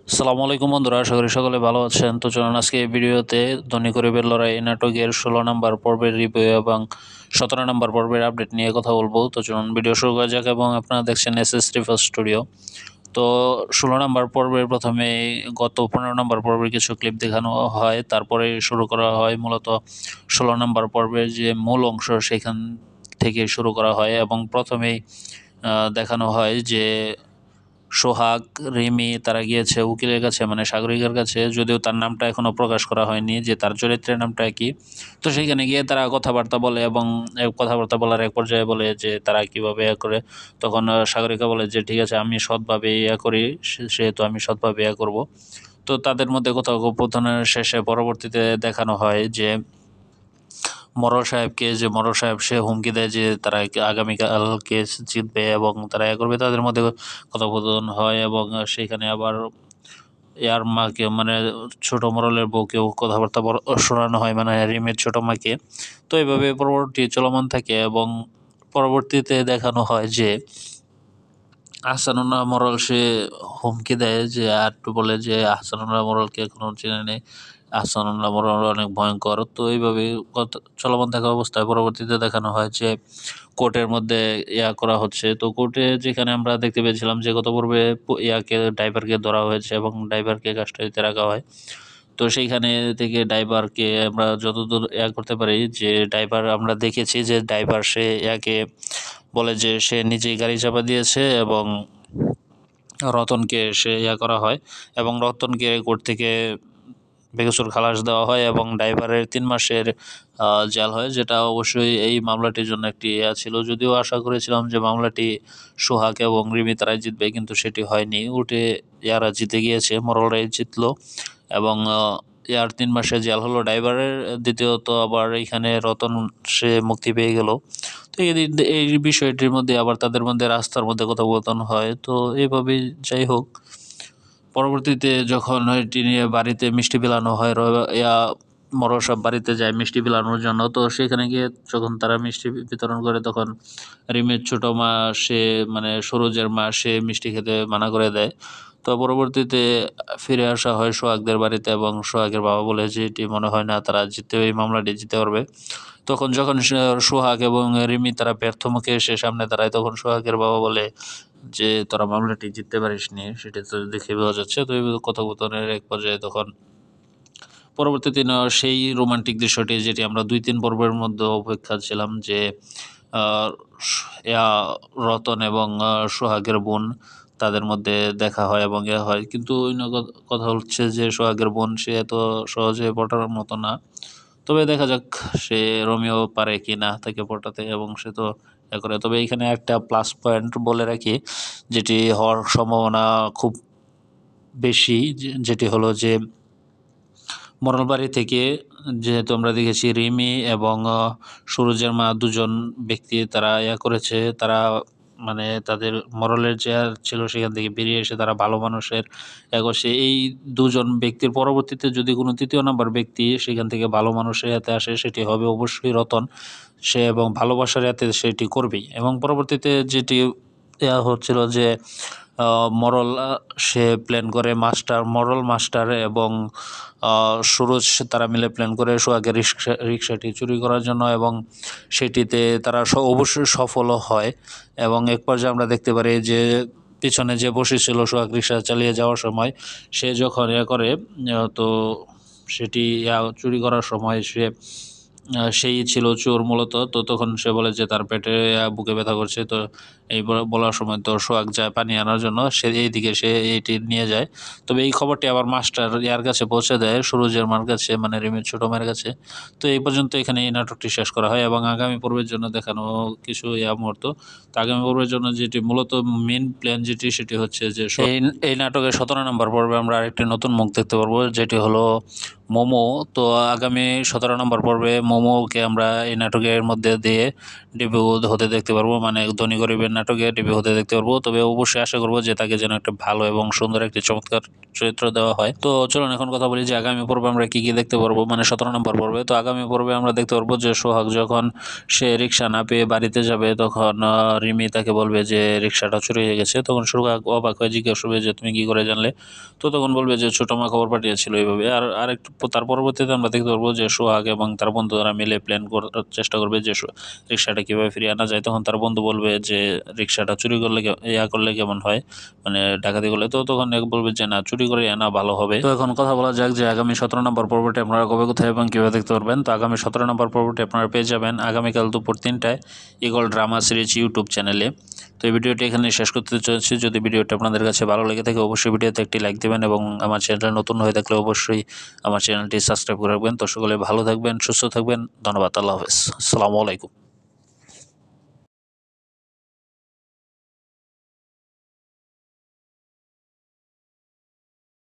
আসসালামু আলাইকুম বন্ধুরা, আশা করি সকলে ভালো আছেন। তো চলুন আজকে এই ভিডিওতে ধনী গরিবের লড়াই নাটকের 16 নম্বর পর্বের রিভিউ এবং 17 নম্বর পর্বের আপডেট নিয়ে কথা বলবো। তো চলুন ভিডিও শুরু করা যাক এবং আপনারা দেখছেন এসএস রিফার স্টুডিও। তো 16 নম্বর পর্বের প্রথমে গত 15 নম্বর পর্বের কিছু ক্লিপ দেখানো হয়, তারপরে শুরু করা হয় মূলত 16 নম্বর পর্বের যে মূল অংশ সেখান থেকে শুরু করা হয় এবং প্রথমেই দেখানো হয় যে সোহাগ, রিমি তারা গিয়েছে উকিলের কাছে, মানে সাগরিকার কাছে, যদিও তার নামটা এখনও প্রকাশ করা হয়নি যে তার চরিত্রের নামটা কি। তো সেইখানে গিয়ে তারা কথাবার্তা বলে এবং কথাবার্তা বলার এক পর্যায়ে বলে যে তারা কিভাবে করে। তখন সাগরিকা বলে যে ঠিক আছে, আমি সৎভাবে করি, সেহেতু আমি সৎভাবে করব। তো তাদের মধ্যে কথোপকথনের শেষে পরবর্তীতে দেখানো হয় যে মরল সাহেব সে হুমকি দেয় যে তারা আগামীকাল কেস জিতবে এবং তারা করবে। তাদের মধ্যে কথোপকথন হয় এবং সেখানে আবার ইয়ার মাকে, মানে ছোট মরলের বউকেও কথাবার্তা শোনানো হয়, মানে রিমের ছোট মাকে। তো এইভাবে পরবর্তী চলমান থাকে এবং পরবর্তীতে দেখানো হয় যে আহসানুল্লাহ মরল সে হুমকি দেয় যে আর একটু বলে যে আহসানুল্লাহ মরলকে এখনো চেনে নেই, আহসানুল্লাহ মরল অনেক ভয়ঙ্কর। তো এইভাবে চলমান থাকা অবস্থায় পরবর্তীতে দেখানো হয় যে কোর্টের মধ্যে করা হচ্ছে। তো কোর্টে যেখানে আমরা দেখতে পেয়েছিলাম যে গত পর্বে ড্রাইভারকে ধরা হয়েছে এবং ড্রাইভারকে কাস্টডিতে রাখা হয়। তো সেইখানে থেকে ড্রাইভারকে আমরা যতদূর করতে পারি, যে ড্রাইভার আমরা দেখেছি যে ড্রাইভার সে বলে যে সে নিজেই গাড়ি চাপা দিয়েছে এবং রতনকে সে করা হয় এবং রতনকে কোর্ট থেকে বেকসুর খালাস দেওয়া হয় এবং ড্রাইভারের 3 মাসের জেল হয়, যেটা অবশ্যই এই মামলাটির জন্য একটি ছিল। যদিও আশা করেছিলাম যে মামলাটি সোহাগ এবং রিমি তারাই জিতবে, কিন্তু সেটি হয়নি, উল্টে ইয়ারা জিতে গিয়েছে, মরলরাই জিতলো এবং 3 মাসের জেল হলো ড্রাইভারের। দ্বিতীয়ত আবার এখানে রতন সে মুক্তি পেয়ে গেল। তো এই বিষয়টির মধ্যে আবার তাদের মধ্যে রাস্তার মধ্যে কথোপকথন হয়। তো এইভাবেই যাই হোক, পরবর্তীতে যখন এটি নিয়ে বাড়িতে মিষ্টি বিলানো হয়, মরল সব বাড়িতে যায় মিষ্টি বিলানোর জন্য। তো সেখানে গিয়ে যখন তারা মিষ্টি বিতরণ করে, তখন রিমের ছোট মা সে, মানে সরোজের মা, সে মিষ্টি খেতে মানা করে দেয়। তো পরবর্তীতে ফিরে আসা হয় সোহাগদের বাড়িতে এবং সোহাগের বাবা বলে যে এটি মনে হয় না তারা এই মামলাটি জিততে পারবে। তখন যখন সোহাগ এবং রিমি তারা ব্যর্থ মুখে এসে সামনে দাঁড়ায়, তখন সোহাগের বাবা বলে যে তোরা মামলাটি জিততে পারিসনি, সেটা তো দেখে বোঝা যাচ্ছে। তো এই কথোপকথনের এক পর্যায়ে তখন পরবর্তীতে সেই রোমান্টিক দৃশ্যটি, যেটি আমরা 2-3 পর্বের মধ্যে অপেক্ষা ছিলাম, যে আহ, রতন এবং সোহাগের বোন তাদের মধ্যে দেখা হয় এবং হয়। কিন্তু অন্য কথা হচ্ছে যে সোহাগের বোন সে এত সহজে পটার মতো না। তবে দেখা যাক সে রোমিও পারে কি না তাকে পটাতে, এবং সে তো করে। তবে এখানে একটা প্লাস পয়েন্ট বলে রাখি, যেটি হওয়ার সম্ভাবনা খুব বেশি, যেটি হলো যে মরলবাড়ি থেকে, যেহেতু আমরা দেখেছি রিমি এবং সুরজের মা দুজন ব্যক্তি তারা করেছে, তারা মানে তাদের মরলের যে ছিল সেখান থেকে বেরিয়ে এসে তারা ভালো মানুষের করছে। এই দুজন ব্যক্তির পরবর্তীতে যদি কোনো তৃতীয় নাম্বার ব্যক্তি সেখান থেকে ভালো মানুষের হাতে আসে, সেটি হবে অবশ্যই রতন। সে এবং ভালোবাসার হাতে সেটি করবেই। এবং পরবর্তীতে যেটি হচ্ছিল যে মরল সে প্ল্যান করে, মরল মাস্টার এবং সুরজ তারা মিলে প্ল্যান করে সোহাগের রিক্সাটি চুরি করার জন্য, এবং সেটিতে তারা অবশ্যই সফলও হয়। এবং এক পর্যায়ে আমরা দেখতে পারি যে পিছনে যে বসেছিল সোহাগ রিক্সা চালিয়ে যাওয়ার সময়, সে যখন করে, তো সেটি চুরি করার সময় সেই ছিল চোর মূলত। তো তখন সে বলে যে তার পেটে বুকে ব্যথা করছে। তো এই বলার সময় তো সোহাগ যায় পানি আনার জন্য, সে এইদিকে সে এইটি নিয়ে যায়। তবে এই খবরটি আবার মাস্টার কাছে পৌঁছে দেয়, সুরজের মার কাছে, মানে রিমির ছোট মায়ের কাছে। তো এই পর্যন্ত এখানে এই নাটকটি শেষ করা হয় এবং আগামী পর্বের জন্য দেখানো কিছু মুহূর্ত। তো আগামী পর্বের জন্য যেটি মূলত মেন প্ল্যান যেটি, সেটি হচ্ছে যে এই নাটকের 17 নম্বর পর্বে আমরা আরেকটি নতুন মুখ দেখতে পারবো, যেটি হলো মোমো। তো আগামী 17 নম্বর পর্বে মোমোকে আমরা এই নাটকের মধ্যে দিয়ে ডেবিউ হতে দেখতে পারবো, মানে ধনী গরিবের নাটকে ডেবিউ হতে দেখতে পারবো। তবে অবশ্যই আশা করবো যে তাকে যেন একটা ভালো এবং সুন্দর একটি চমৎকার চরিত্র দেওয়া হয়। তো চলুন এখন কথা বলি যে আগামী পর্বে আমরা কি কি দেখতে পারবো, মানে 17 নম্বর পর্বে। তো আগামী পর্বে আমরা দেখতে পারবো যে সোহাগ যখন সে রিক্সা না পেয়ে বাড়িতে যাবে, তখন রিমি তাকে বলবে যে রিক্সাটা চুরি হয়ে গেছে। তখন সোহাগ অবাক হয়ে জিজ্ঞেস করবে যে তুমি কি করে জানলে। তো তখন বলবে যে ছোট মা খবর পাঠিয়েছিল এইভাবে। আর আরেকটু তার পরবর্তীতে আমরা দেখতে পারবো যে সোহাগ এবং তার বন্ধুরা মিলে প্ল্যান করার চেষ্টা করবে যে রিক্সাটা কীভাবে ফিরিয়ে আনা যায়। তখন তার বন্ধু বলবে যে রিক্সাটা চুরি করলে করলে কেমন হয়, মানে ডাকাতি করলে। তো তখন এক বলবে যে না, চুরি করে আনা ভালো হবে। তো এখন কথা বলা যাক যে আগামী 17 নম্বর পর্বটি আপনারা কবে, কোথায় এবং কীভাবে দেখতে পারবেন। তো আগামী 17 নম্বর পর্বটি আপনারা পেয়ে যাবেন আগামীকাল দুপুর 3টায় ইগল ড্রামা সিরিজ ইউটিউব চ্যানেলে। তো এই ভিডিওটি এখানে শেষ করতে চলেছি। যদি ভিডিওটি আপনাদের কাছে ভালো লেগে থাকে অবশ্যই ভিডিওতে একটি লাইক দেবেন এবং আমার চ্যানেল নতুন হয়ে থাকলে অবশ্যই আমার চ্যানেলটি সাবস্ক্রাইব করে রাখবেন। তো সকলে ভালো থাকবেন, সুস্থ থাকবেন। ধন্যবাদ। আল্লাহ হাফেজ। আসসালামু আলাইকুম।